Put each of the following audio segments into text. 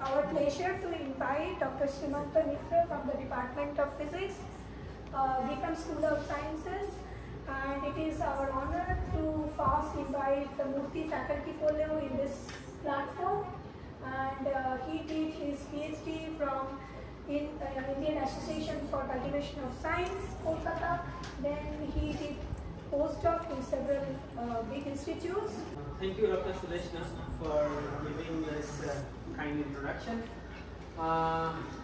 our pleasure to invite Dr. Sreemanta Mitra from the Department of Physics, Beckham School of Sciences, and it is our honor to first invite the Murthy faculty folio in this platform. And he did his PhD from Indian Association for Cultivation of Science, Kolkata. Then he did postdoc in several big institutes. Thank you, Dr. Sudeshna, for giving this kind introduction.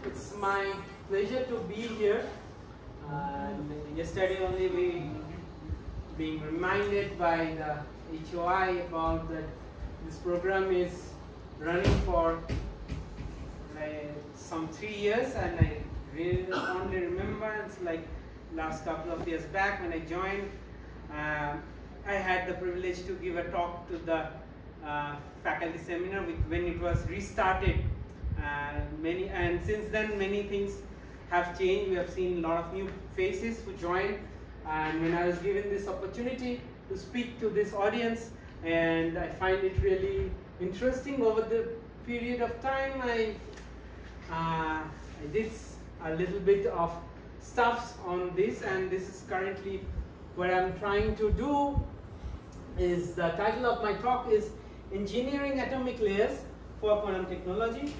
It's my pleasure to be here. Yesterday only we being reminded by the HOI about that this program is running for some 3 years, and I really only remember it's like last couple of years back when I joined. I had the privilege to give a talk to the faculty seminar when it was restarted. And since then many things have changed. We have seen a lot of new faces who joined, and when I was given this opportunity to speak to this audience, and I find it really interesting. Over the period of time I did a little bit of stuffs on this, and this is currently what I'm trying to do. Is the title of my talk is Engineering Atomic Layers for Quantum Technology.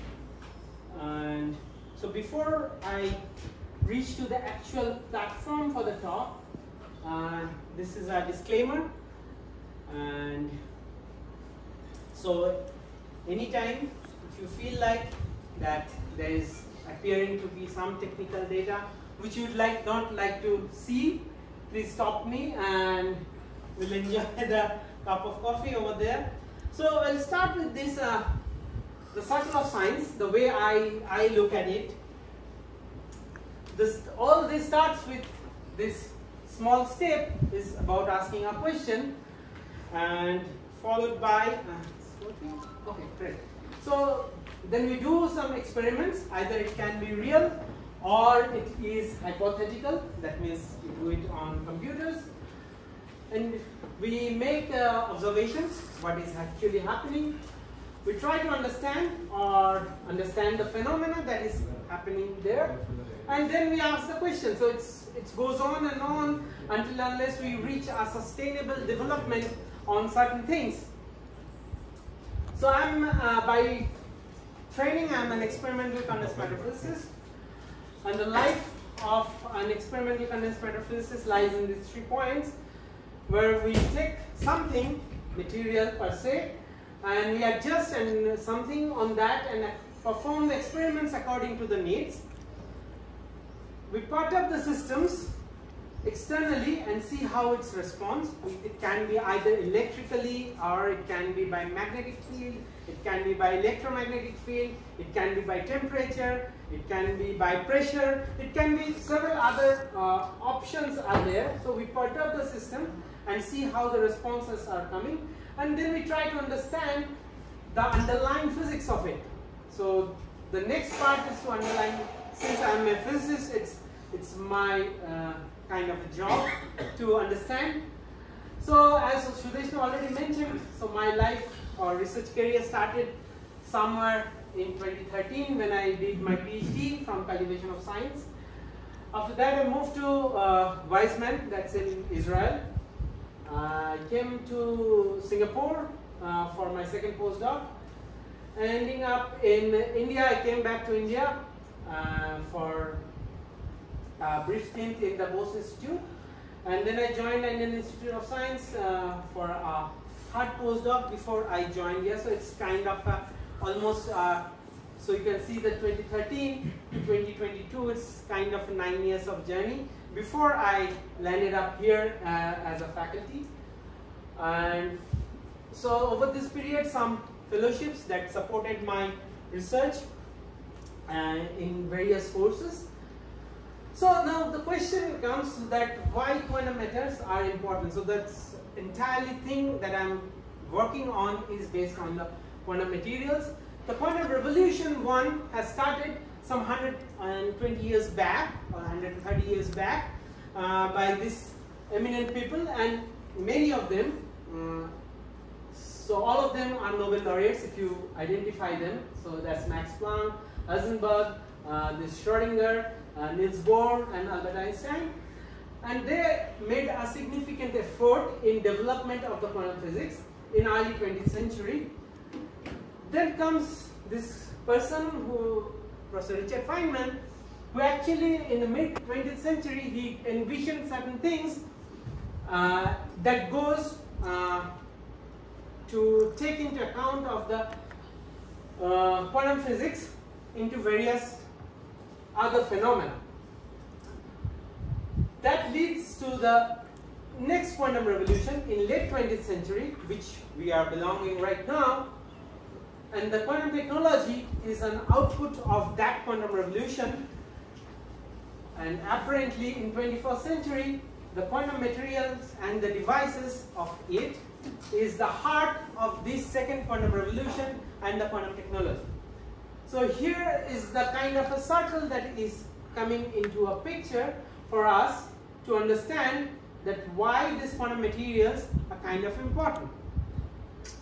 And so before I reach to the actual platform for the talk, this is a disclaimer. And so anytime if you feel like that there is appearing to be some technical data which you would not like to see, please stop me and we'll enjoy the cup of coffee over there. So I'll start with this, the circle of science, the way I look at it. All this starts with this small step is about asking a question, and followed by, okay, great. So then we do some experiments. Either it can be real or it is hypothetical. That means we do it on computers. And we make observations, what is actually happening. We try to understand the phenomena that is happening there, and then we ask the question. So it goes on and on until unless we reach a sustainable development on certain things. So by training, I'm an experimental condensed matter physicist, and the life of an experimental condensed matter physicist lies in these 3 points, where we take something, material per se, and we adjust something on that and perform the experiments according to the needs. We perturb the systems externally and see how it responds. It can be either electrically, or it can be by magnetic field, it can be by electromagnetic field, it can be by temperature, it can be by pressure, it can be several other options are there. So we perturb the system and see how the responses are coming, and then we try to understand the underlying physics of it. So the next part is to underline, since I am a physicist, it's my kind of a job to understand. So as Sudeshna already mentioned, so my life or research career started somewhere in 2013 when I did my PhD from Cultivation of Science. After that I moved to Weizmann, that's in Israel. I came to Singapore for my second postdoc. Ending up in India, I came back to India for a brief stint in the Bose Institute, and then I joined the Indian Institute of Science for a third postdoc before I joined here. So it's kind of almost, so you can see that 2013 to 2022, it's kind of 9 years of journey before I landed up here as a faculty. And so over this period, some fellowships that supported my research in various courses. So now the question comes that why quantum matters are important. So that's entirely thing that I'm working on is based on the quantum materials. The quantum revolution one has started some 120 years back or 130 years back by these eminent people, and many of them So all of them are Nobel laureates if you identify them. So that's Max Planck, Heisenberg, this Schrödinger, Niels Bohr, and Albert Einstein. And they made a significant effort in development of the quantum physics in early 20th century. Then comes this person, Professor Richard Feynman, who actually in the mid 20th century he envisioned certain things that goes to take into account of the quantum physics into various other phenomena. That leads to the next quantum revolution in late 20th century, which we are belonging right now. And the quantum technology is an output of that quantum revolution. And apparently in 21st century, the quantum materials and the devices of it is the heart of this second quantum revolution and the quantum technology. So here is the kind of a circle that is coming into a picture for us to understand that why these quantum materials are kind of important.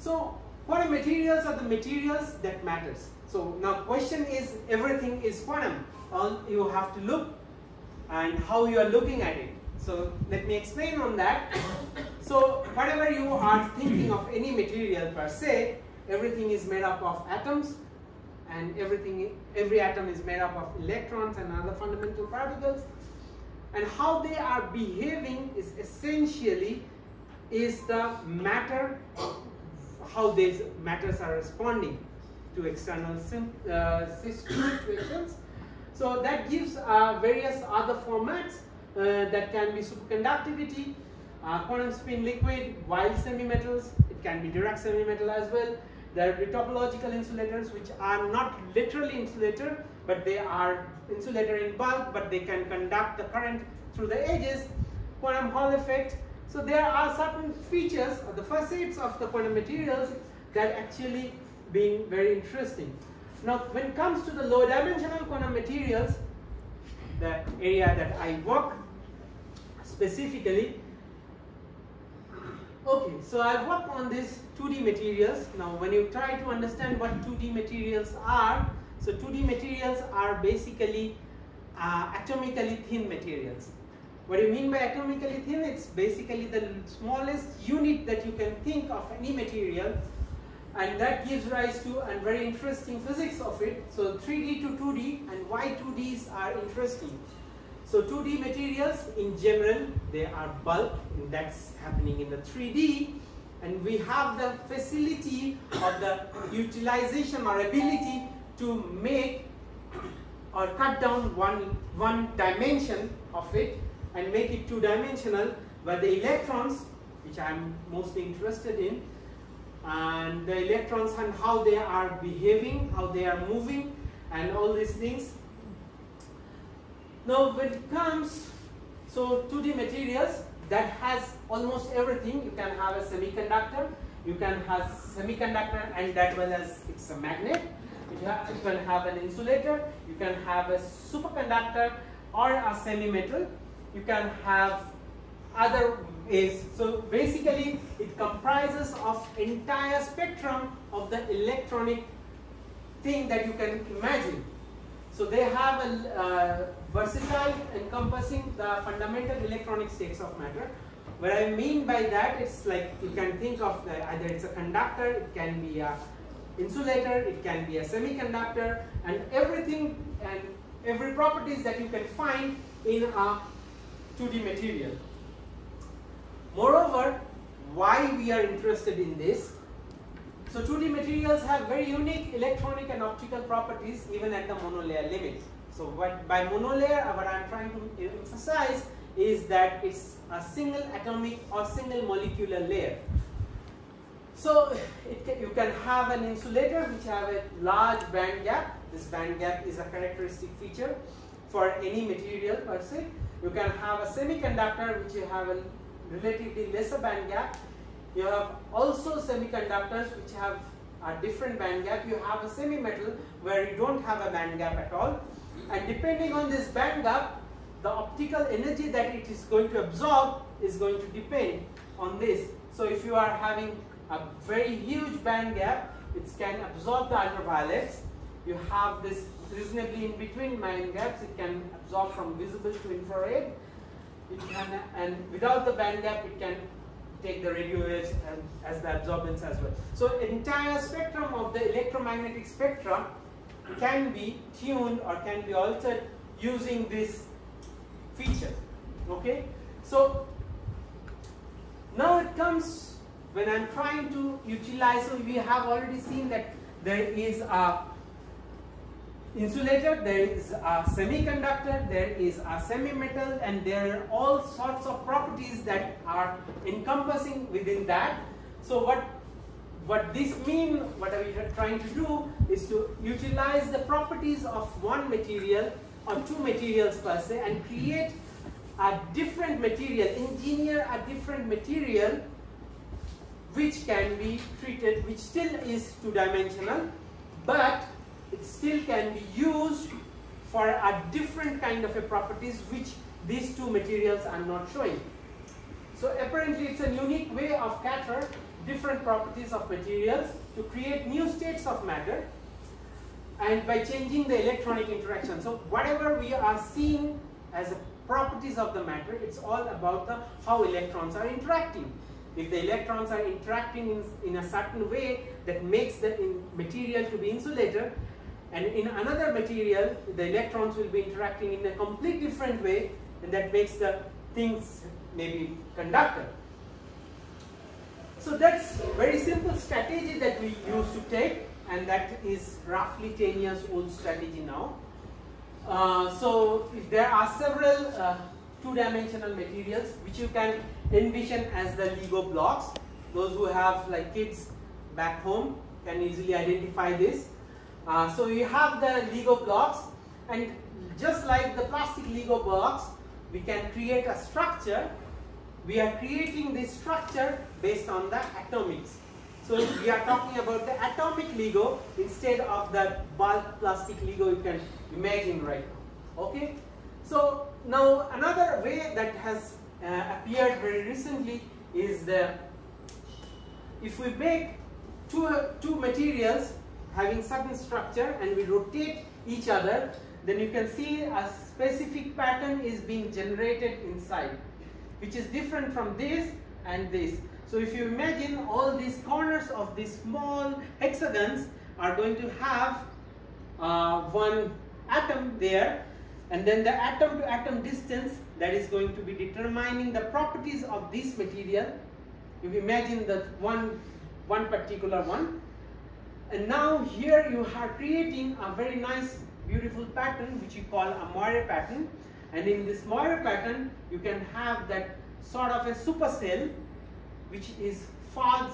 So quantum materials are the materials that matters. So now question is, everything is quantum. All you have to look and how you are looking at it. So let me explain on that. So whatever you are thinking of any material per se, everything is made up of atoms, and every atom is made up of electrons and other fundamental particles. And how they are behaving is essentially the matter, how these matters are responding to external situations. So that gives various other formats that can be superconductivity, quantum spin liquid, wild semimetals. It can be Dirac semimetal as well. There will be topological insulators, which are not literally insulator, but they are insulator in bulk, but they can conduct the current through the edges. Quantum Hall effect. So there are certain features or the facets of the quantum materials that actually being very interesting. Now when it comes to the low dimensional quantum materials, the area that I work specifically, okay, so I work on these 2D materials. Now when you try to understand what 2D materials are, so 2D materials are basically atomically thin materials. What do you mean by atomically thin? It's basically the smallest unit that you can think of any material, and that gives rise to a very interesting physics of it. So 3D to 2D, and why 2Ds are interesting. So 2D materials in general, they are bulk, and that's happening in the 3D, and we have the facility of the utilization or ability to make or cut down one dimension of it and make it two-dimensional, where the electrons, which I'm mostly interested in, and the electrons and how they are behaving, how they are moving, and all these things. Now when it comes, so 2D materials, that has almost everything. You can have a semiconductor, you can have semiconductor and that well as it's a magnet. You can have an insulator, you can have a superconductor or a semi-metal. You can have other ways. So basically it comprises of entire spectrum of the electronic thing that you can imagine. So they have a versatile encompassing the fundamental electronic states of matter. What I mean by that, it's like you can think of either it's a conductor, it can be a insulator, it can be a semiconductor, and everything and every properties that you can find in a 2D material. Moreover, why we are interested in this? So 2D materials have very unique electronic and optical properties even at the monolayer limit. So by monolayer, what I am trying to emphasize is that it's a single atomic or single molecular layer. So you can have an insulator which have a large band gap. This band gap is a characteristic feature for any material per se. You can have a semiconductor which have a relatively lesser band gap. You have also semiconductors which have a different band gap. You have a semi-metal where you don't have a band gap at all. And depending on this band gap, the optical energy that it is going to absorb is going to depend on this. So if you are having a very huge band gap. It can absorb the ultraviolets. You have this reasonably in between band gaps. It can absorb from visible to infrared. It can, and without the band gap, it can take the radio waves as the absorbance as well. So entire spectrum of the electromagnetic spectrum can be tuned or can be altered using this feature. Okay, so now it comes when I'm trying to utilize. So we have already seen that there is a insulator, there is a semiconductor, there is a semi-metal, and there are all sorts of properties that are encompassing within that. So what this means, what we are trying to do is to utilize the properties of one material or two materials per se and create a different material, engineer a different material which can be treated, which still is two-dimensional, but it still can be used for a different kind of a properties which these two materials are not showing. So apparently it's a unique way of capture different properties of materials to create new states of matter, and by changing the electronic interaction. So whatever we are seeing as a properties of the matter, it's all about the how electrons are interacting. If the electrons are interacting in a certain way that makes the material to be insulator, and in another material the electrons will be interacting in a complete different way, and that makes the things maybe conductor. So that's very simple strategy that we used to take, and that is roughly 10 years old strategy now. So there are several two-dimensional materials which you can envision as the Lego blocks. Those who have like kids back home can easily identify this. So you have the Lego blocks, and just like the plastic Lego blocks, we can create a structure. We are creating this structure based on the atomics. So we are talking about the atomic Lego instead of the bulk plastic Lego you can imagine right now. Okay. So now another way that has appeared very recently is if we make two materials having certain structure and we rotate each other, then you can see a specific pattern is being generated inside, which is different from this and this. So if you imagine all these corners of these small hexagons are going to have one atom there, and then the atom to atom distance that is going to be determining the properties of this material. You imagine that one particular one, and now here you are creating a very nice beautiful pattern which you call a Moire pattern, and in this Moire pattern you can have that sort of a supercell which is far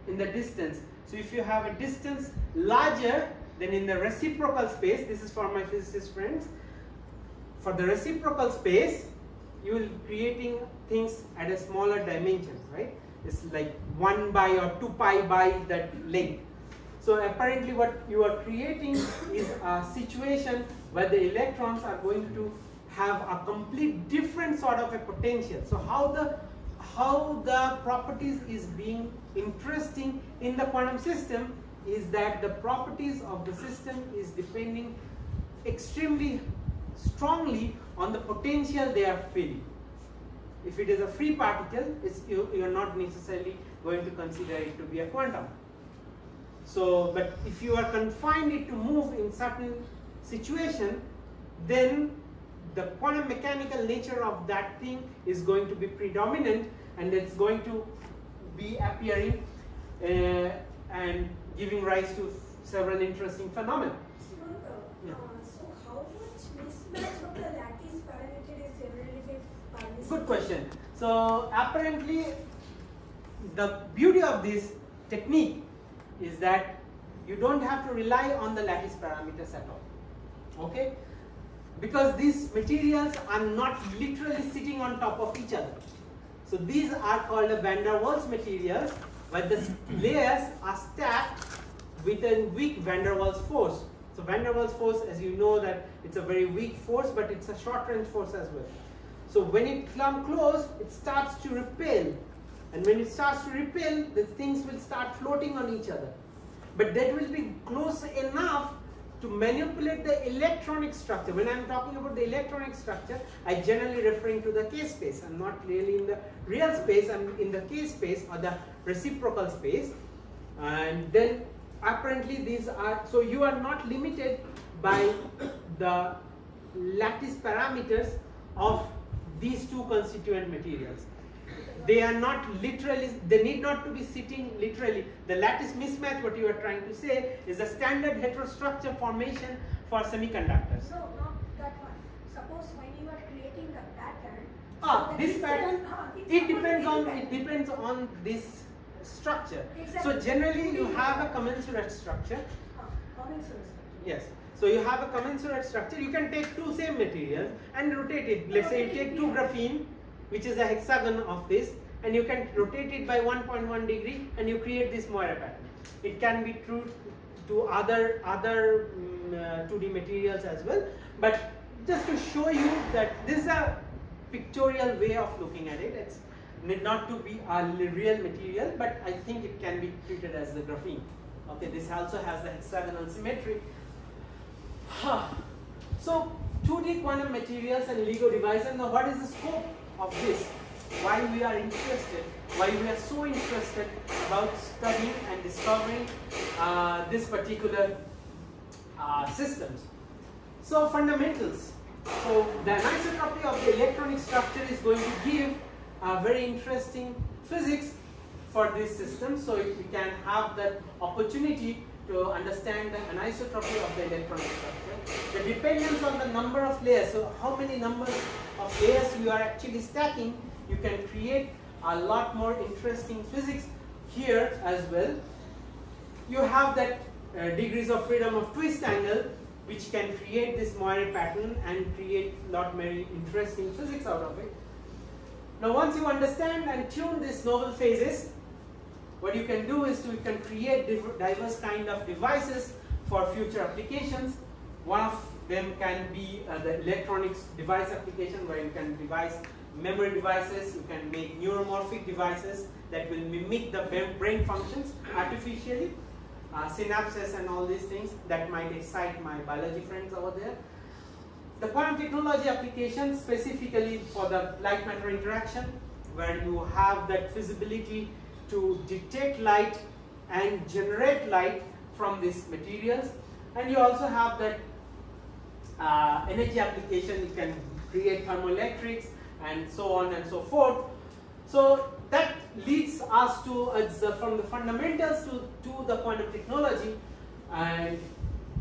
in the distance. So if you have a distance larger than in the reciprocal space, this is for my physicist friends, for the reciprocal space you will be creating things at a smaller dimension, right? It's like 1 by or 2 pi by that length. So apparently what you are creating is a situation where the electrons are going to have a complete different sort of a potential. So how the properties is being interesting in the quantum system is that the properties of the system is depending extremely strongly on the potential they are feeling. If it is a free particle, you are not necessarily going to consider it to be a quantum. So, but if you are confined it to move in certain situation, then the quantum mechanical nature of that thing is going to be predominant, and it's going to be appearing and giving rise to several interesting phenomena. So how much mismatch of the lattice parameter is generated by this? Good question. So apparently the beauty of this technique is that you don't have to rely on the lattice parameters at all. Okay? Because these materials are not literally sitting on top of each other. So these are called the van der Waals materials, where the layers are stacked with a weak van der Waals force. So van der Waals force, as you know, that it's a very weak force, but it's a short range force as well. So when it comes close, it starts to repel, And when it starts to repel, the things will start floating on each other. But that will be close enough to manipulate the electronic structure. When I am talking about the electronic structure, I generally referring to the K space. I am not really in the real space, I am in the K space or the reciprocal space. And then apparently these are, so you are not limited by the lattice parameters of these two constituent materials. They are not literally, they need not to be sitting literally. The lattice mismatch, what you are trying to say, is a standard heterostructure formation for semiconductors. No, not that one. Suppose when you are creating the pattern, This pattern, it depends on this structure. Exactly. So generally you have a commensurate structure. Commensurate. Yes. So you have a commensurate structure. You can take two same materials and rotate it. Let's say you take two graphene, which is a hexagon of this, and you can rotate it by 1.1 degree and you create this Moira pattern. It can be true to other 2D materials as well, but just to show you that this is a pictorial way of looking at it. It's need not to be a real material, but I think it can be treated as the graphene. Okay, this also has the hexagonal symmetry. So 2D quantum materials and LEGO devices. Now what is the scope of this? Why we are interested? Why we are so interested about studying and discovering this particular systems? So fundamentals. So the anisotropy of the electronic structure is going to give a very interesting physics for this system. So we can have that opportunity to understand the anisotropy of the electronic structure. The dependence on the number of layers. So how many numbers of layers you are actually stacking, you can create a lot more interesting physics here as well. You have that degrees of freedom of twist angle, which can create this Moira pattern and create a lot very interesting physics out of it. Now once you understand and tune these novel phases, what you can do is you can create diverse kind of devices for future applications. One of them can be the electronics device application, where you can devise memory devices, you can make neuromorphic devices that will mimic the brain functions artificially, synapses and all these things that might excite my biology friends over there. The quantum technology application specifically for the light matter interaction, where you have that feasibility to detect light and generate light from these materials, and you also have that energy application. You can create thermoelectrics and so on and so forth. So that leads us to from the fundamentals to the quantum technology, and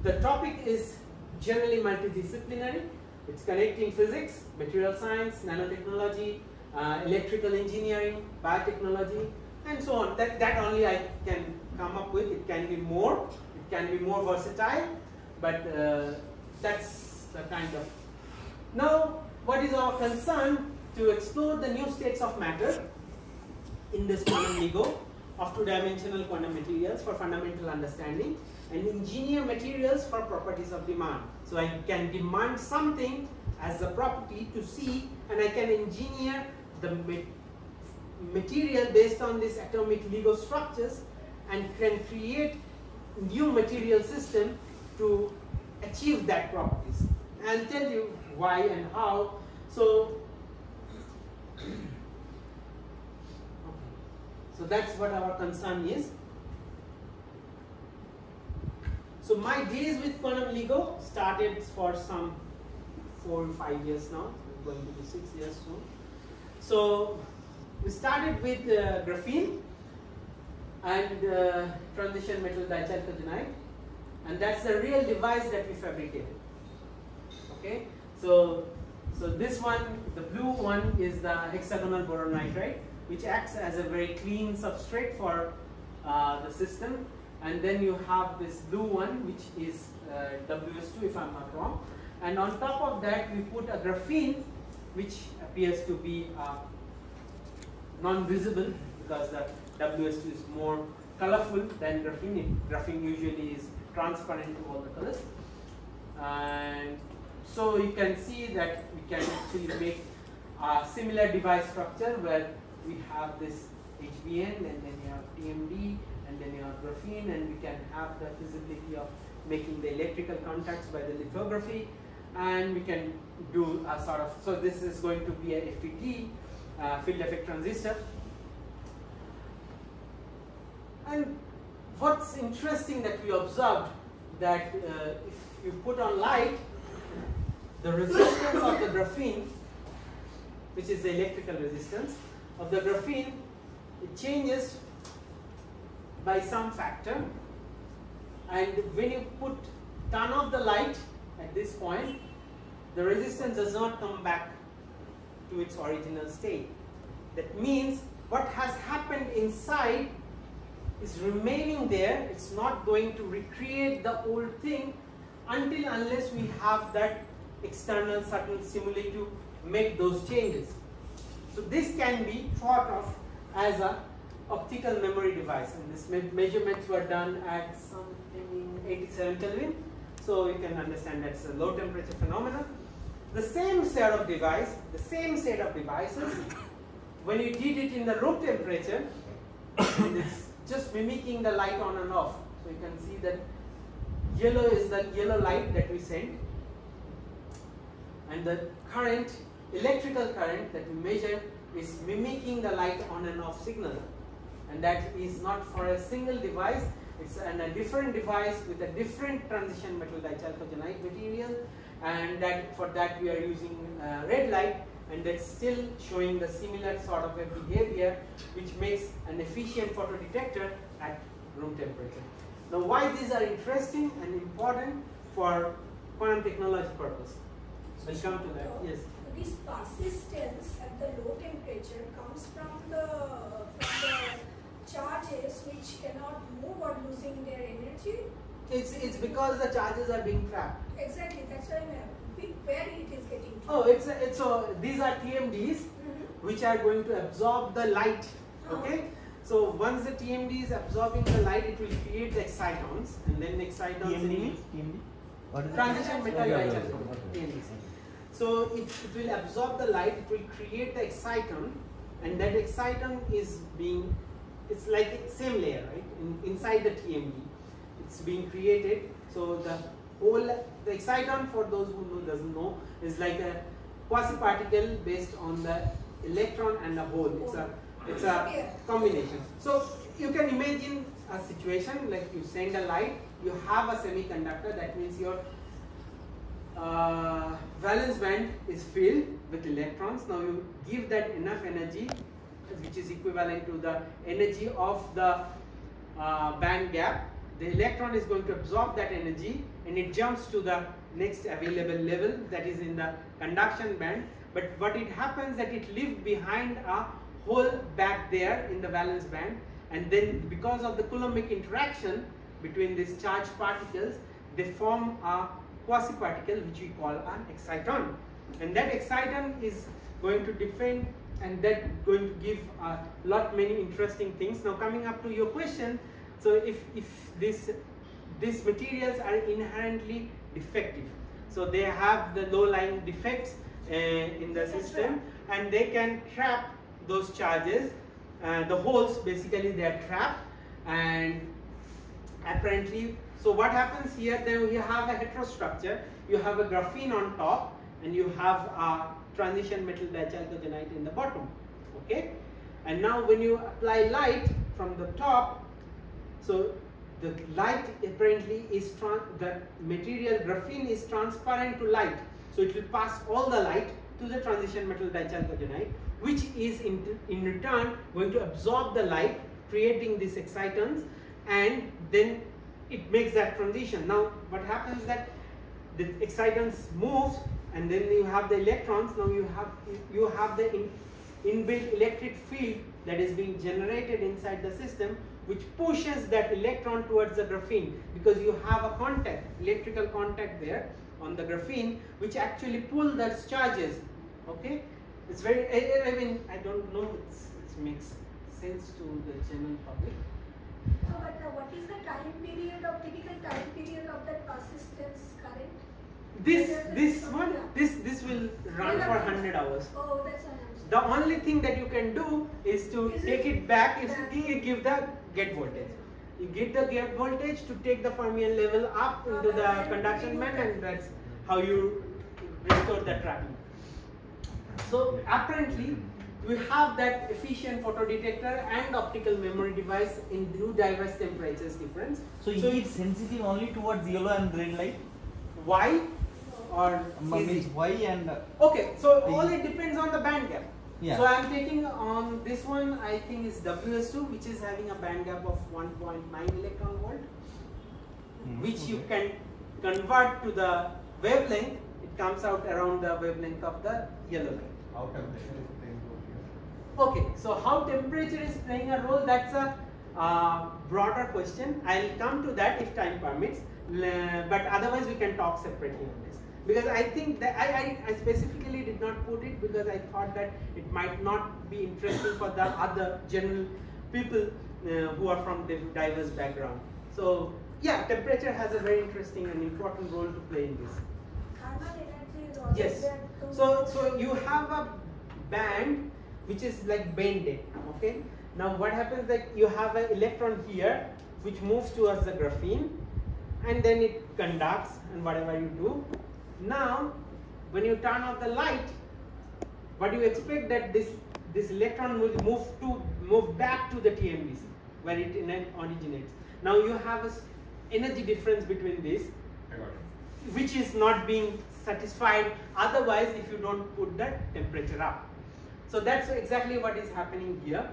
the topic is generally multidisciplinary. It's connecting physics, material science, nanotechnology, electrical engineering, biotechnology, and so on. That only I can come up with. It can be more. It can be more versatile, but that's the kind of. Now, what is our concern? To explore the new states of matter in this quantum LEGO of two-dimensional quantum materials for fundamental understanding, and engineer materials for properties of demand. So I can demand something as a property to see, and I can engineer the material based on these atomic LEGO structures and can create new material system to achieve that properties. I'll tell you why and how. So that's what our concern is. So my days with quantum LEGO started for some 4 or 5 years now. It's going to be 6 years soon. So we started with graphene and transition metal dichalcogenide, and that's the real device that we fabricated. Okay, so this one, the blue one, is the hexagonal boron nitride, which acts as a very clean substrate for the system. And then you have this blue one, which is WS2, if I'm not wrong. And on top of that, we put a graphene, which appears to be non-visible because the WS2 is more colorful than graphene. Graphene usually is transparent to all the colors. And so you can see that we can actually make a similar device structure where we have this HBN, and then you have TMD, and then you have graphene, and we can have the feasibility of making the electrical contacts by the lithography, and we can do a sort of, so this is going to be a FET, field effect transistor. And what's interesting that we observed that if you put on light, the resistance of the graphene, which is the electrical resistance of the graphene, it changes by some factor, and when you turn off the light at this point, the resistance does not come back to its original state. That means what has happened inside is remaining there. It's not going to recreate the old thing unless we have that external certain stimuli to make those changes. So this can be thought of as a optical memory device, and this measurements were done at something 87 Kelvin. So you can understand that's a low temperature phenomenon. The same set of devices, when you did it in the room temperature, it's just mimicking the light on and off. So you can see that yellow is the yellow light that we send, and the current, electrical current that we measure is mimicking the light on and off signal. And that is not for a single device, it's a different device with a different transition metal dichalcogenide material, and that for that we are using red light, and that's still showing the similar sort of a behavior which makes an efficient photodetector at room temperature. Now why these are interesting and important for quantum technology purpose? We'll come to that. Yes. This persistence at the low temperature comes from the charges which cannot move or losing their energy. It's because the charges are being trapped. Exactly, that's why where it is getting trapped. Oh, these are TMDs which are going to absorb the light. Okay. So once the TMD is absorbing the light, it will create the excitons, and then the excitons. TMD? Transition metal dichalcogenide. So it will absorb the light, it will create the exciton, and that exciton is being, it's like same layer, right? Inside the TMD, it's being created. So the exciton, for those who doesn't know, is like a quasi-particle based on the electron and the hole. It's a combination. So you can imagine a situation like you send a light, you have a semiconductor, that means your valence band is filled with electrons. Now you give that enough energy, which is equivalent to the energy of the band gap. The electron is going to absorb that energy, and it jumps to the next available level, that is in the conduction band. But what it happens that it leaves behind a hole back there in the valence band, and then because of the Coulombic interaction between these charged particles, they form a quasi-particle which we call an exciton, and that exciton is going to defend, and that going to give a lot many interesting things. Now coming up to your question, so if these materials are inherently defective, so they have the low-lying defects in the system, and they can trap those charges. The holes, basically they are trapped, and apparently, so what happens here, then you have a heterostructure, you have a graphene on top, and you have a transition metal dichalcogenide in the bottom. Okay, and now when you apply light from the top, so the light apparently is the material graphene is transparent to light, so it will pass all the light to the transition metal dichalcogenide, which is in return going to absorb the light, creating these excitons, and then it makes that transition. Now what happens is that the excitons moves, and then you have the electrons. Now you have the inbuilt electric field that is being generated inside the system, which pushes that electron towards the graphene, because you have a contact, electrical contact there on the graphene, which actually pull those charges. Okay, it's very, I mean, I don't know, it makes sense to the general public. So, but what is the typical time period of that persistence current? This will run for 100 hours. Oh, that's what I'm the only thing that you can do is to take it back, is to give the gate voltage. You get the gate voltage to take the fermion level up into the conduction band, and that's how you restore the trapping. So apparently we have that efficient photodetector and optical memory device in two diverse temperatures difference. So it's sensitive only towards yellow and red light? Why? Or means why and okay, so all it depends on the band gap. Yeah. So I am taking on this one, I think is WS2, which is having a band gap of 1.9 electron volt, which you can convert to the wavelength. It comes out around the wavelength of the yellow light. How temperature is playing a role here? Okay, so how temperature is playing a role, that's a broader question. I'll come to that if time permits, but otherwise we can talk separately on this. Because I think that I specifically did not put it because I thought that it might not be interesting for the other general people who are from diverse background. So yeah, temperature has a very interesting and important role to play in this. Thermal energy is also Yes. there too. So you have a band which is like banded. Okay. Now what happens that you have an electron here which moves towards the graphene, and then it conducts and whatever you do. Now when you turn off the light, what do you expect that this electron will move back to the TMDC where it originates. Now you have an energy difference between this, I got it. which is not being satisfied otherwise if you don't put the temperature up. So that's exactly what is happening here,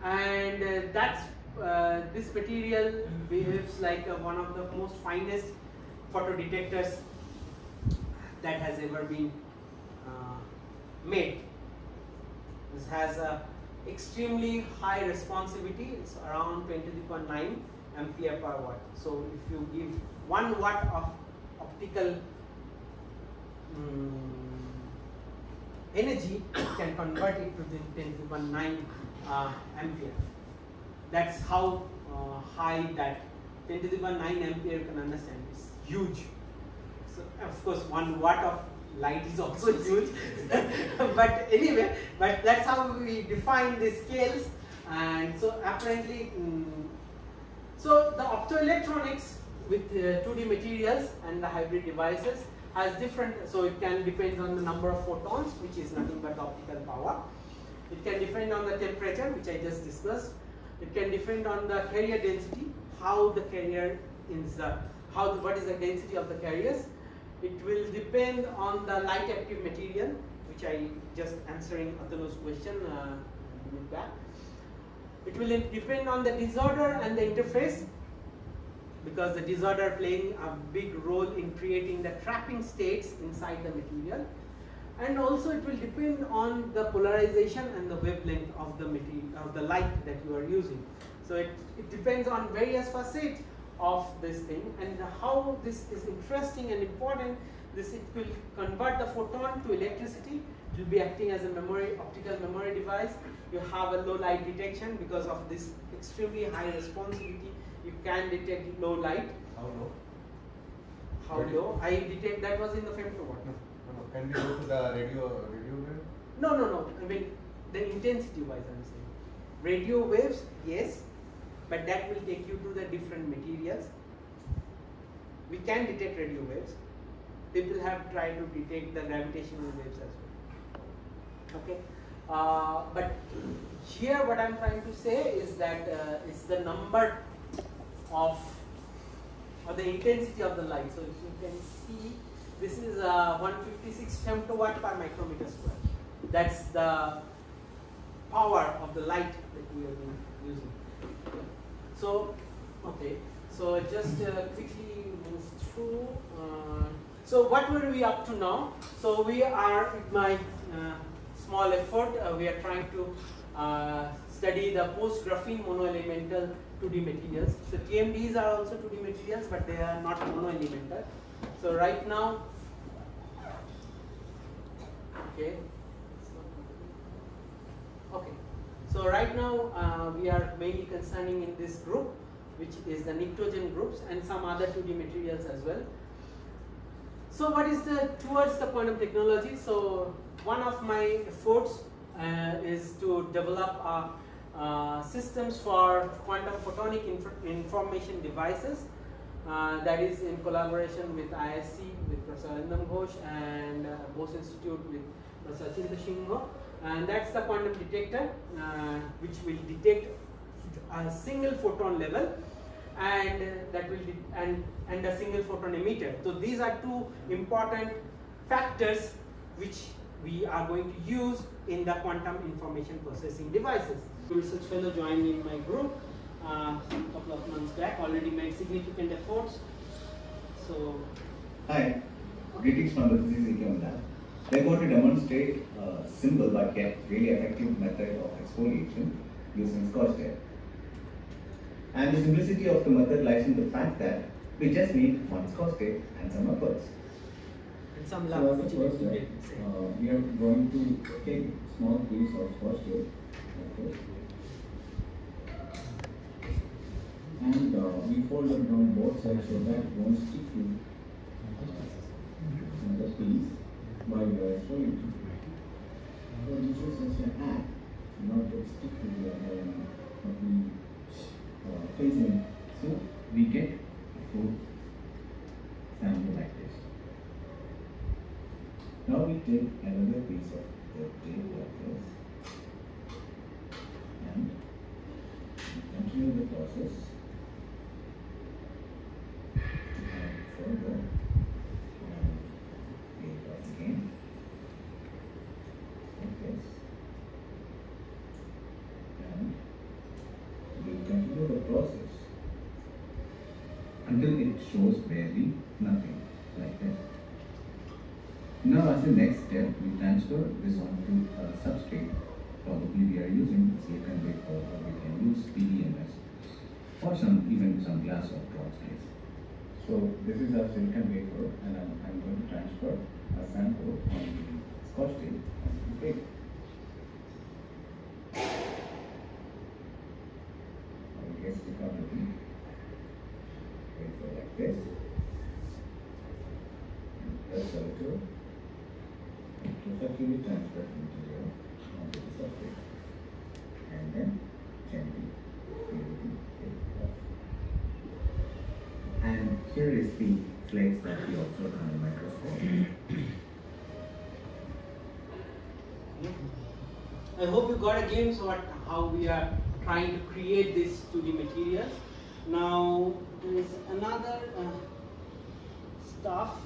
and that's this material behaves like one of the most finest photodetectors that has ever been made. This has a extremely high responsivity. It's around 10⁹ ampere per watt. So if you give 1 watt of optical energy, you can convert it to the 10⁹ ampere. That's how high that 10⁹ ampere, you can understand. It's huge. So of course 1 watt of light is also huge. But anyway, but that's how we define the scales. And so apparently, so the optoelectronics with 2D materials and the hybrid devices has different, so it can depend on the number of photons, which is nothing but optical power. It can depend on the temperature, which I just discussed. It can depend on the carrier density, how the carrier is, what is the density of the carriers. It will depend on the light active material, which I just answering Atanu's question a minute back. It will depend on the disorder and the interface, because the disorder playing a big role in creating the trapping states inside the material. And also it will depend on the polarization and the wavelength of the material, of the light that you are using. So it depends on various facets of this thing, and how this is interesting and important. This, it will convert the photon to electricity. It will be acting as a memory, optical memory device. You have a low light detection because of this extremely high responsivity. You can detect low light. How low? How low? I detect that was in the femtowatt. No. Can we go to the radio wave? No. I mean the intensity wise I'm saying. Radio waves, yes, but that will take you to the different materials. We can detect radio waves. People have tried to detect the gravitational waves as well. Okay, but here what I'm trying to say is that it's the number of, or the intensity of the light. So if you can see, this is 156 femtowatt per micrometer square. That's the power of the light that we have been using. So, okay, so just quickly move through. So what were we up to now? So we are, with my small effort, we are trying to study the post-graphene monoelemental 2D materials. So TMDs are also 2D materials, but they are not monoelemental. So right now, okay. So right now we are mainly concerning in this group, which is the nitrogen groups and some other 2D materials as well. So what is the towards the quantum technology? So one of my efforts is to develop systems for quantum photonic information devices. That is in collaboration with ISC, with Professor Arindam Ghosh, and Bose Institute with Professor Chinta Singho. And that's the quantum detector, which will detect a single photon level, and that will and a single photon emitter. So these are two important factors which we are going to use in the quantum information processing devices. A research fellow joined in my group a couple of months back, already made significant efforts. So, hi, greetings from the Physics EKM lab. We're going to demonstrate a simple but yet really effective method of exfoliation using Scotch tape. And the simplicity of the method lies in the fact that we just need one Scotch tape and some efforts. and some So lab as a first step, we are going to take a small piece of Scotch tape like this. And we fold it down both sides so that it won't stick to the piece while we are exfoliating. So this is just an act, not to stick to the facing. So we get a full sample like this. Now we take another piece of the tape like this and continue the process. Further, take off again, like this, and we continue the process until it shows barely nothing, like this. Now, as the next step, we transfer this onto a substrate. Probably we are using silicon wafer, or we can use PDMS, or even some glass or bronze case. So this is our silicon wafer, and I'm going to transfer a sample on the Scotch tape onto the paper. I will get stick on the wafer like this. And press a little to effectively transfer material onto the substrate, and then gently peel the tape off. And here is the flakes that we observed on the microscope. I hope you got a glimpse of how we are trying to create these 2D materials. Now there is another stuff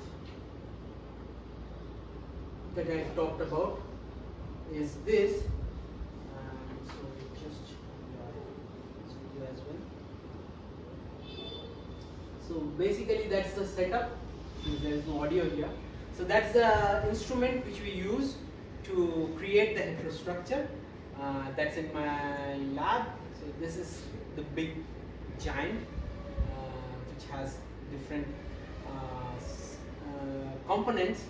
that I have talked about is this. So just this video as well. So basically that's the setup. There is no audio here. So that's the instrument which we use to create the heterostructure. That's in my lab. So this is the big giant which has different components,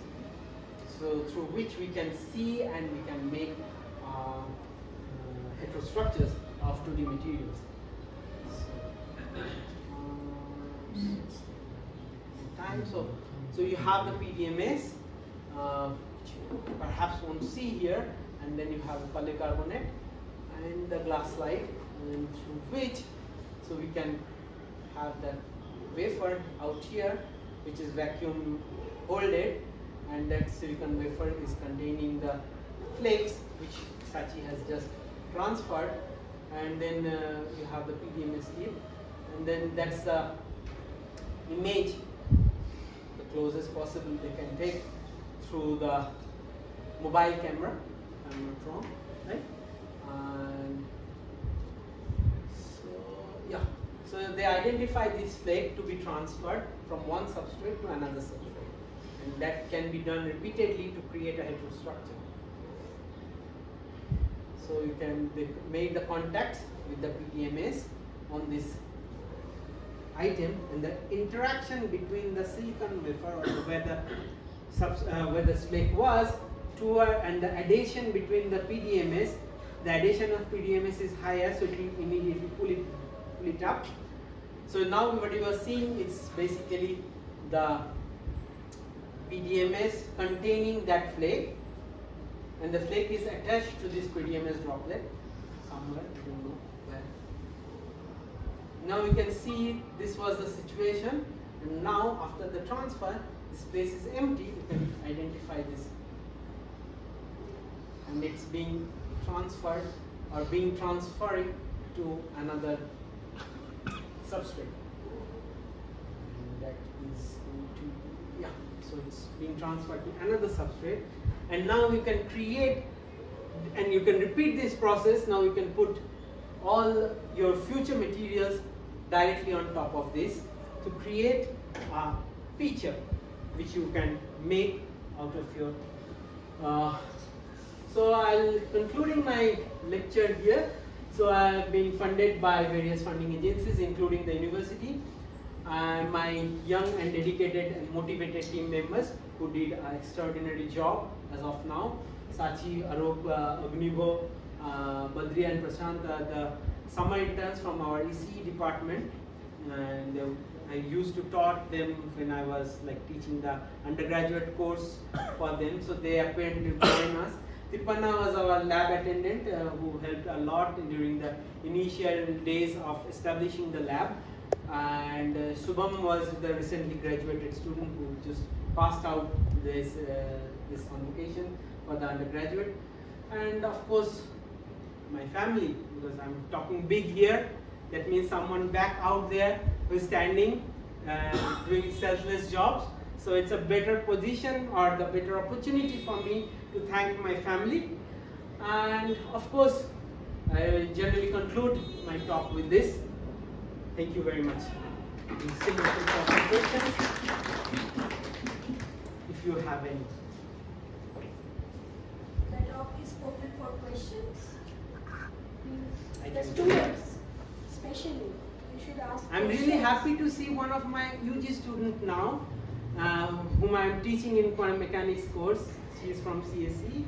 so through which we can see and we can make heterostructures of 2D materials. So you have the PDMS, which you perhaps won't see here, and then you have the polycarbonate and the glass slide, and through which, so we can have the wafer out here, which is vacuum molded, and that silicon wafer is containing the flakes which Sachi has just transferred, and then you have the PDMS lead, and then that's the image, the closest possible they can take through the mobile camera, if I'm not wrong, right? And so yeah, so they identify this flake to be transferred from one substrate to another substrate, and that can be done repeatedly to create a heterostructure. So they made the contacts with the PDMS on this item, and the interaction between the silicon wafer or where the flake was and the adhesion between the PDMS, the adhesion of PDMS is higher, so it will immediately pull it up. So now what you are seeing is basically the PDMS containing that flake, and the flake is attached to this PDMS droplet somewhere, I don't know where. Now you can see this was the situation, and now after the transfer, this place is empty. You can identify this, and it's being transferred or being transferred to another substrate. And that is into, yeah, so it's being transferred to another substrate, and now you can create and you can repeat this process. Now you can put all your future materials directly on top of this to create a feature which you can make out of your so I'll concluding my lecture here. So I have been funded by various funding agencies, including the university, and my young and dedicated and motivated team members who did an extraordinary job as of now. Sachi, Arop, Agnibo, Badri and Prashant, the summer interns from our ECE department, and I used to taught them when I was like teaching the undergraduate course for them, so they appeared to join us. Tipana was our lab attendant who helped a lot during the initial days of establishing the lab, and Subham was the recently graduated student who just passed out this convocation for the undergraduate, and of course my family, because I'm talking big here. That means someone back out there who is standing and doing selfless jobs. So it's a better position or the better opportunity for me to thank my family. And of course, I will generally conclude my talk with this. Thank you very much. We'll still open for questions if you have any. The talk is open for questions. I The can- students, especially, you should ask. I'm really questions. happy to see one of my UG students now, whom I'm teaching in quantum mechanics course. She is from CSE.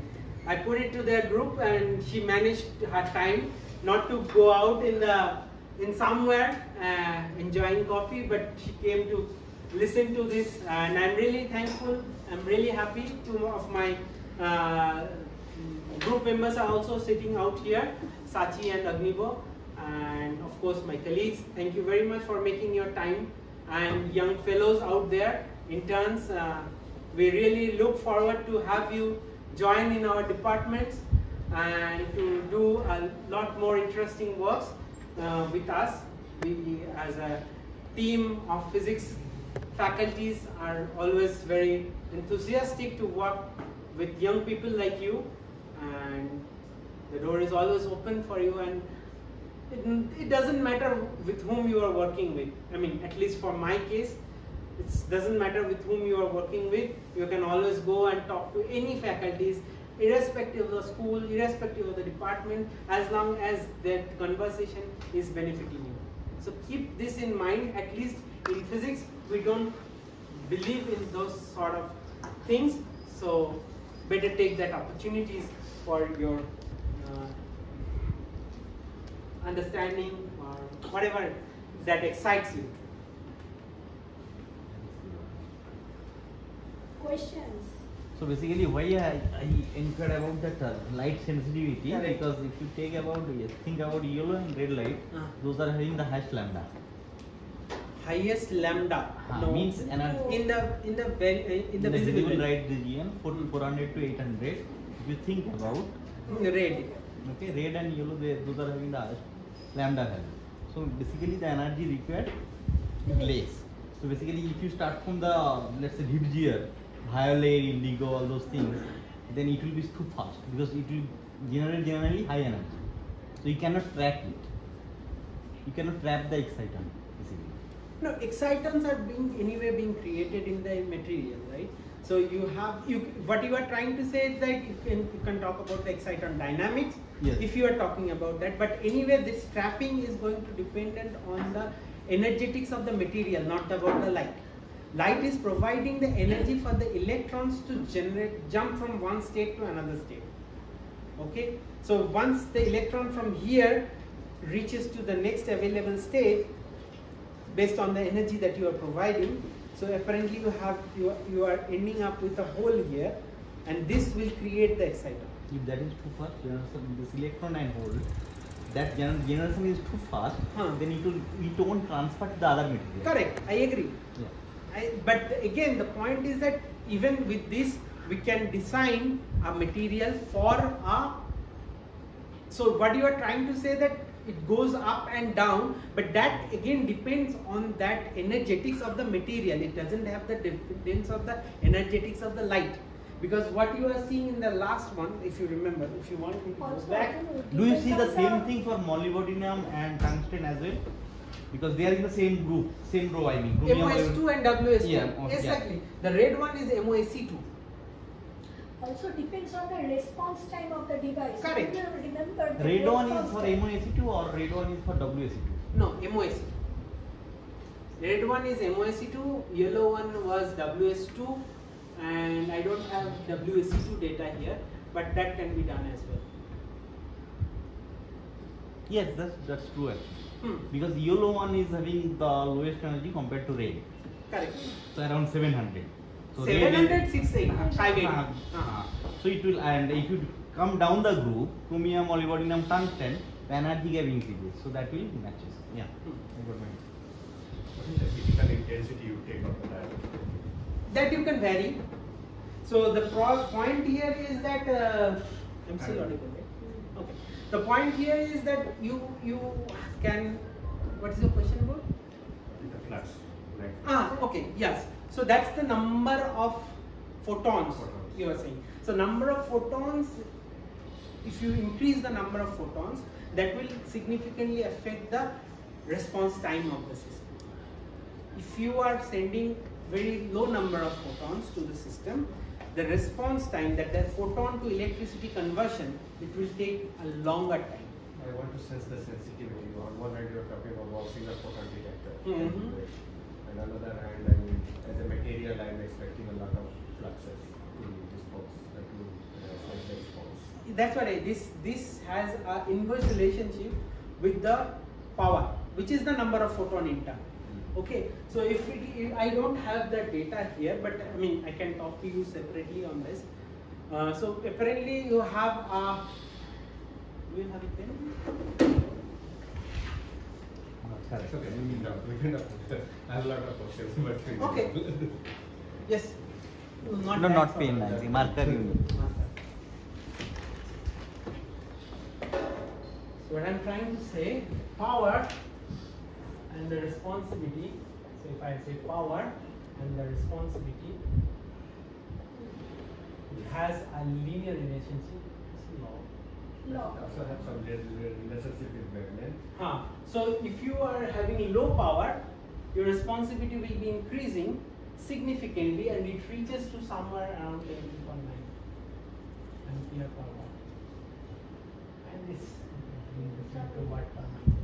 I put it to their group, and she managed her time not to go out in somewhere enjoying coffee, but she came to listen to this, and I'm really thankful. I'm really happy. Two of my group members are also sitting out here, Sachi and Agnibo, and of course my colleagues. Thank you very much for making your time, and young fellows out there, interns. We really look forward to have you join in our departments and to do a lot more interesting works with us. We as a team of physics faculties are always very enthusiastic to work with young people like you, and the door is always open for you, and it doesn't matter with whom you are working with. I mean, at least for my case, it doesn't matter with whom you are working with. You can always go and talk to any faculties, irrespective of the school, irrespective of the department, as long as that conversation is benefiting you. So keep this in mind. At least in physics, we don't believe in those sort of things. So better take that opportunities for your understanding or whatever that excites you. Questions. So basically, why I inquired about that light sensitivity? Correct. Because if you think about yellow and red light, those are having the highest lambda. Highest lambda Means energy in the visible light region, 400 to 800. If you think about red. okay, red and yellow, those are having the highest lambda value. So basically, the energy required is less. So basically, if you start from the let's say deep gear, violet, indigo, all those things, then it will be too fast because it will generate generally high energy. So you cannot trap it. You cannot trap the exciton basically. No, excitons are being created in the material, right? So what you are trying to say is that you can talk about the exciton dynamics, yes, if you are talking about that. But anyway, this trapping is going to dependent on the energetics of the material, not about the light. Light is providing the energy for the electrons to jump from one state to another state. Okay, so once the electron from here reaches to the next available state, based on the energy that you are providing, so apparently you are ending up with a hole here, and this will create the exciton. If that is too fast, this electron and hole, that generation is too fast, then it won't transfer to the other material. Correct, I agree. Yeah. But again, the point is that even with this, we can design a material for a. So what you are trying to say that it goes up and down, but that again depends on that energetics of the material. It doesn't have the dependence of the energetics of the light. Because what you are seeing in the last one, if you remember, if you want me to go Also, back. Do you see the same thing for molybdenum and tungsten as well? Because they are in the same group, same row, I mean. MOS2 and WS2. Yeah, exactly. The red one is MOSC2. Also depends on the response time of the device. Correct. You remember the Red one is response for time. MOSC2 or red one is for WSC2? No, MOSC. Red one is MOSC2, yellow one was WS2, and I don't have WSC2 data here, but that can be done as well. Yes, that's true actually. Because yellow one is having the lowest energy compared to red. Correct. So around 700. So 700, 680, 580. So it will, and if you come down the group, chromium, molybdenum, tungsten, the energy gap increases. So that will matches. Yeah. I got my answer. What is the typical intensity you take of the diode? That you can vary. So the point here is that I'm still audible, right? Okay. The point here is that you can. What is the question about? The flux. Like Okay. Yes. So that's the number of photons. You are saying. So number of photons. If you increase the number of photons, that will significantly affect the response time of the system. If you are sending very low number of photons to the system, the response time, that the photon to electricity conversion, it will take a longer time. I want to sense the sensitivity. On one hand, you are talking about single photon detector. And on the other hand, I mean, as a material, I am expecting a lot of fluxes to response, to response. That's what this has an inverse relationship with the power, which is the number of photon in turn. Okay, so if I don't have the data here, but I mean I can talk to you separately on this. So apparently you have a. Do you have a pen? It's okay. We can I have a lot of questions, but Okay. Yes. No, that not sort pen, of- Nancy. Marker you need. Marker. So what I'm trying to say, power and the responsibility. So if I say power and the responsibility, it has a linear relationship. It's law. Law. also have some relationship with wavelength. So if you are having low power, your responsibility will be increasing significantly, and it reaches to somewhere around 10 to 9 ampere per watt. And this is different to watt per micrometer.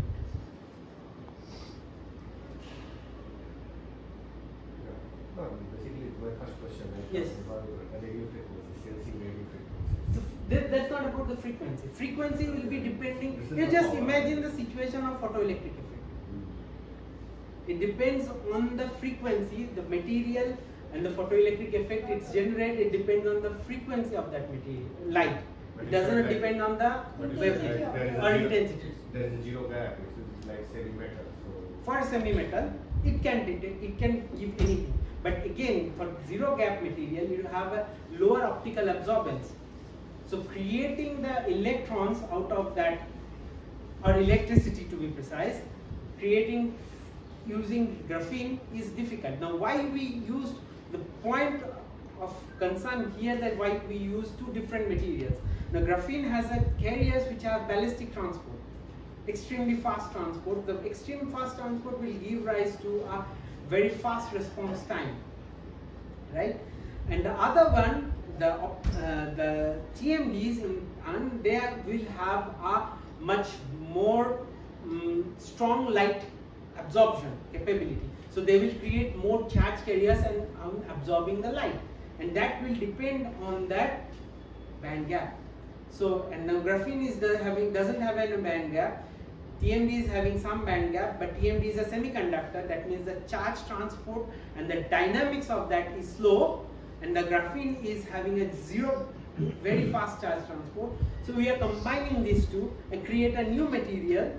No, basically my first question Yes. about radio frequency, sensing radio frequency. So that's not about the frequency. Frequency will be depending. This is You the just power. imagine the situation of photoelectric effect. It depends on the frequency, the material, and the photoelectric effect it's generated. It depends on the frequency of that material, light. But It it's doesn't not like- depend on the But it's wavelength like there is a or zero- intensity. There is a zero gap. It's like semi-metal. So For semi-metal, it can detect, it can give anything. But again, for zero gap material, you have a lower optical absorbance. So creating the electrons out of that, or electricity to be precise, creating using graphene is difficult. Now why we used, the point of concern here, that why we use two different materials. Now graphene has a carriers which are ballistic transport, extremely fast transport. The extreme fast transport will give rise to a very fast response time, right? And the other one, the TMDs, and they will have a much more strong light absorption capability. So they will create more charge carriers and absorbing the light, and that will depend on that band gap. So, and now graphene is doesn't have any band gap. TMD is having some band gap, but TMD is a semiconductor. That means the charge transport and the dynamics of that is slow, and the graphene is having a zero very fast charge transport. So we are combining these two and create a new material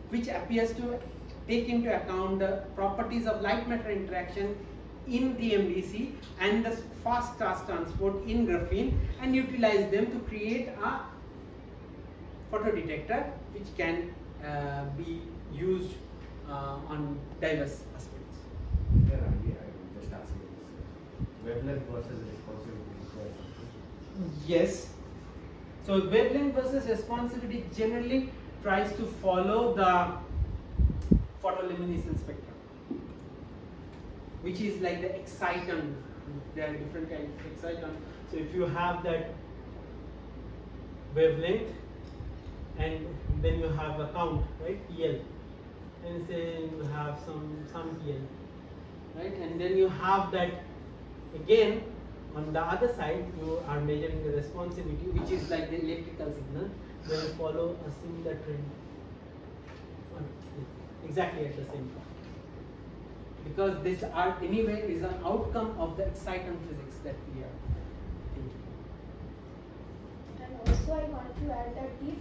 which appears to take into account the properties of light matter interaction in DMDC and the fast charge transport in graphene, and utilize them to create a photodetector which can be used on diverse aspects. Fair idea. I'm just asking this. Wavelength versus responsibility. Yes. So wavelength versus responsivity generally tries to follow the photoluminescence spectrum, which is like the exciton. There are different kinds of exciton. So if you have that wavelength and then you have a count, right, EL, and say you have some TL, right, and then you have that again on the other side you are measuring the responsivity, which is like the electrical signal, where you follow a similar trend exactly at the same time, because this are anyway is an outcome of the exciton physics that we are thinking. And also I want to add that if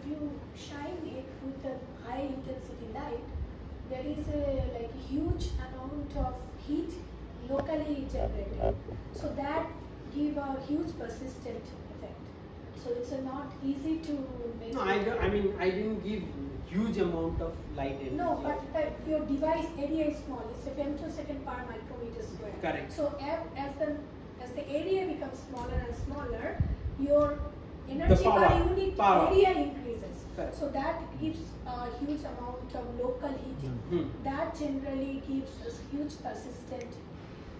you shine it with a high intensity light, there is a huge amount of heat locally generated. So that give a huge persistent effect. So it's not easy to make. No, I mean I didn't give huge amount of light energy. No, but your device area is small. It's a femtosecond per micrometer square. Correct. So as the area becomes smaller and smaller, your energy per unit area increases. Correct. So that gives a huge amount of local heating. That generally gives a huge persistent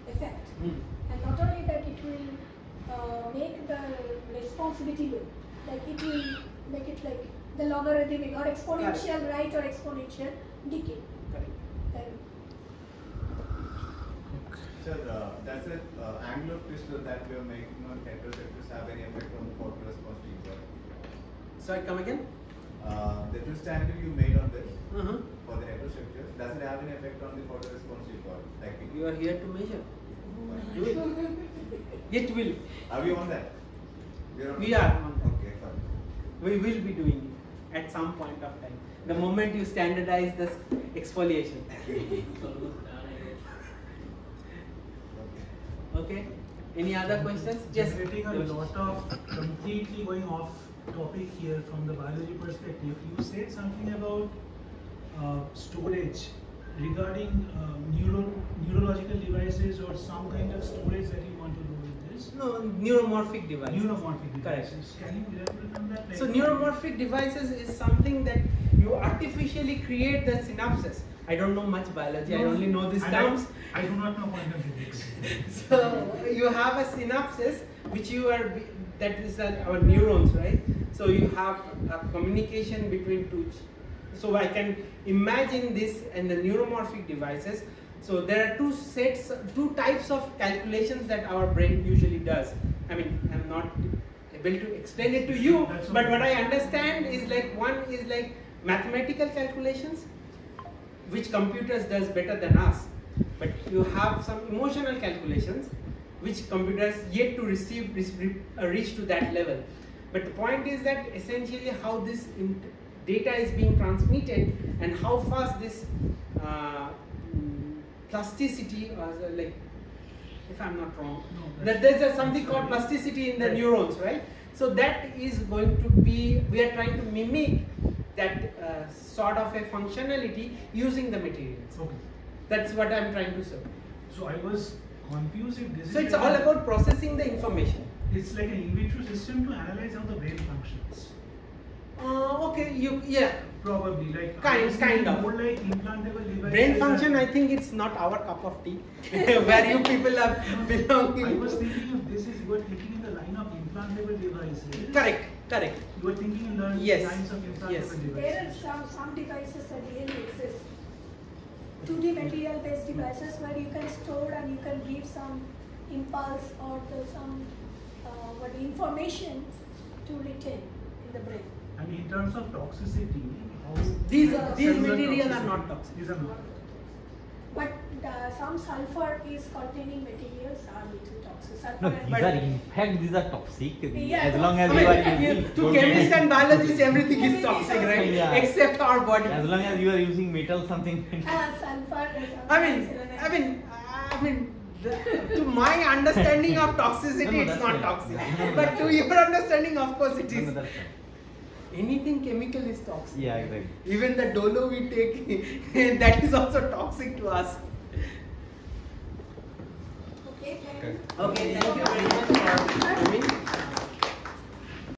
effect. And not only that, it will make the responsivity low. Like it will make it like the logarithmic or exponential right or exponential decay. Correct. Sir, does the angular crystal that we are making on heterostructures have any effect on the photoresponse feedback? Sorry, come again? The twist angle you made on this for the heterostructures, does it have any effect on the photoresponse feedback? Like You are here to measure. Do it. It will. Are we on that? We are on that. Okay, fine. We will be doing it at some point of time. The moment you standardize this exfoliation. Okay. Any other questions? Just Getting a lot of completely going off topic here from the biology perspective. You said something about storage regarding neurological devices or some kind of storage that you want to do with this. no neuromorphic devices. Neuromorphic devices. Correct. Can you elaborate on that? So neuromorphic devices is something that you artificially create the synapses. I don't know much biology. I only know these terms. I do not know quantum physics. So you have a synapses which you are, that is our neurons, right? So you have a communication between two. So I can imagine this in the neuromorphic devices. So there are two types of calculations that our brain usually does. I mean, I'm not able to explain it to you, but what I understand is like one is like mathematical calculations, which computers does better than us. But you have some emotional calculations, which computers yet to reach to that level. But the point is that essentially how this data is being transmitted and how fast this plasticity, like, if I'm not wrong, that there's something called plasticity in the neurons, right? So that is going to be, we are trying to mimic that sort of a functionality using the materials. Okay. That's what I'm trying to say. So I was confused if this So is it's all about processing the information. It's like an in vitro system to analyze how the brain functions. Okay, yeah. Probably like Kind of. more like implantable devices. Brain function, I think it's not our cup of tea. Where you people are belonging. I was thinking if this is, you are thinking in the line of implantable devices. Correct. You are thinking in the lines of implantable devices. There are some devices that really exist. 2D material based devices where you can store and you can give some impulse or some information to retain in the brain. I mean, in terms of toxicity, These materials are not toxic. These are not. But some sulfur is containing materials are little toxic. Sulfur No, and these are toxic. Yeah, as long as I you mean, are using. to don't chemists use- and biologists, everything is toxic, right? Yeah. Except our body. As long as you are using metal, something. sulfur is I mean, to my understanding of toxicity, No, it's that's not fine. toxic. No, But to your understanding, of course, it No, is. no, that's fine. Anything chemical is toxic. Yeah, exactly. Even the dolo we take, that is also toxic to us. okay. Okay, thank you very much for coming.